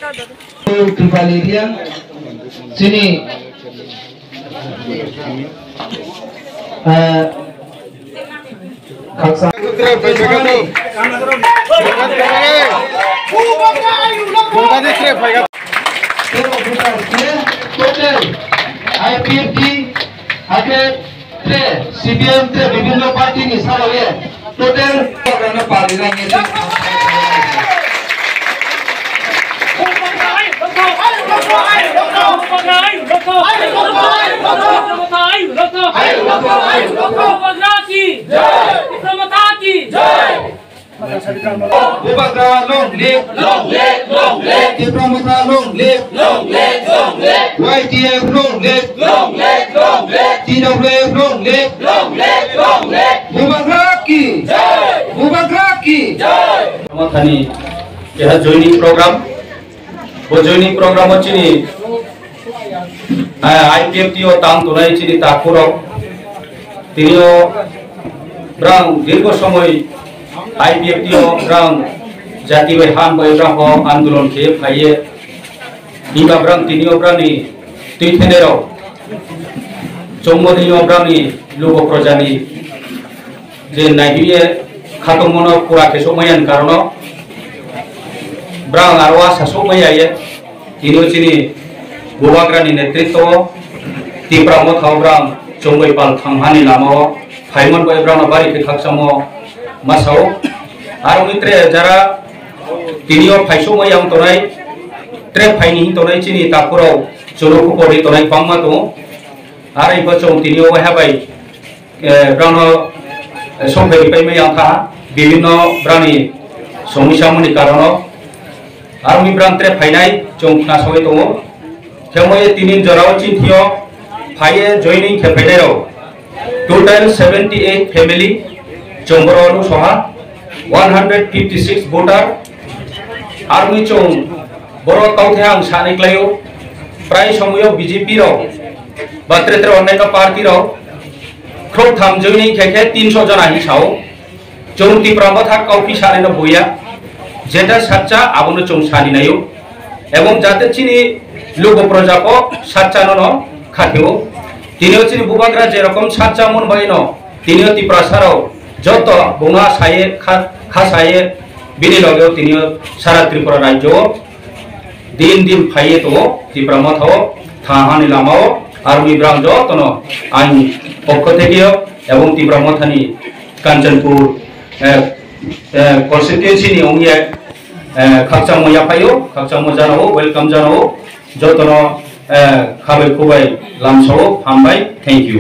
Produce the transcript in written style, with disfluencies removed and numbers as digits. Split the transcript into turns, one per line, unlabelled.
Tripaliria sini Khaksa IPFT आगे CPM विभिन्न party निशान लगे टोटल करना पार्टी लाएंगे Motha long live, Tipra Motha long live, YTF long live, TWF long live, Motha ki,
Motha ni यह joining program, वो joining program अच्छी नी IPFT और टांग तो नहीं चीनी ताकुरो, तीनियों ब्रांड दीर्घ समय IPFT और ब्रांड जाति वैहान बैरां हो आंदोलन के भाइये इनका ब्रांड तीनियों ब्रांड नी तीर्थने रो चौमोदियों ब्रांड नी लोगों प्रजानी जे नाइबिये खातुमोनो पूरा केसो मयान कारणो ब्रांड आरवा सासो मयाये तीनियों चीनी बुबाग्रानी नेतृत्व Tipra Motha ब्रांड चौंगई पाल थांहानी लामो फाइमन बाय ब्रांड बारी के खाक्सामो मासाओ आरो मित्रे जरा तीनियों फाइसो मयां तोनाय ट्रे फाइनी तोनाय चीनी तापुराव चोरोखु पड़ी तोनाय पांगमा तो आरो इबचों तीनियों वहाबाय ब्रांड संफेरि पाइ मयां था विभिन्न ब्रांडनि समस्यामनि कारण आरो मी ब्रांड ट्रे फाइनाय जों नासय दङ थेवमय तीनिन जराव चिन्थियो फाइए जॉइनिंग खेफाइनायाव टोटल 78 फैमिली चोंबरनु सहा 156 वोटर आर्मी चों बर काउथे आं सानैक्लायो प्राय समयो बीजेपी रो बात्रेत्र अन्य पार्टी रो ख्रोब थाम जॉइनिंग खेखे 300 जना हिसाव चों Tipra Motha काउफी सानेनो बोया जेटा सच्चा आबनो चों सानिनायो एवं जाते चिनी लोगो प्रजाको सच्चा नो खाथियो तीनियों चिनी बुबाग्रा जेरकम सच्चा मन बायनो तीनियों Tipra साराव जत बुंगा साये खासाये बिनि लगेव तीनियों सारा त्रिपुरा राज्य दिन दिन फाइये तो Tipra Motha थाहानि लामाओ आर्मी ब्रांड जतनो आइन पक्ष थेकेयो एवं Tipra Motha नि कांचनपुर कन्स्टिट्युएन्सि नि अंगे खाक्साम मया फायो खाक्साम जानो वेलकाम जानो जतनो खाबै खुबै लामसाओ हामबाय थैंक यू।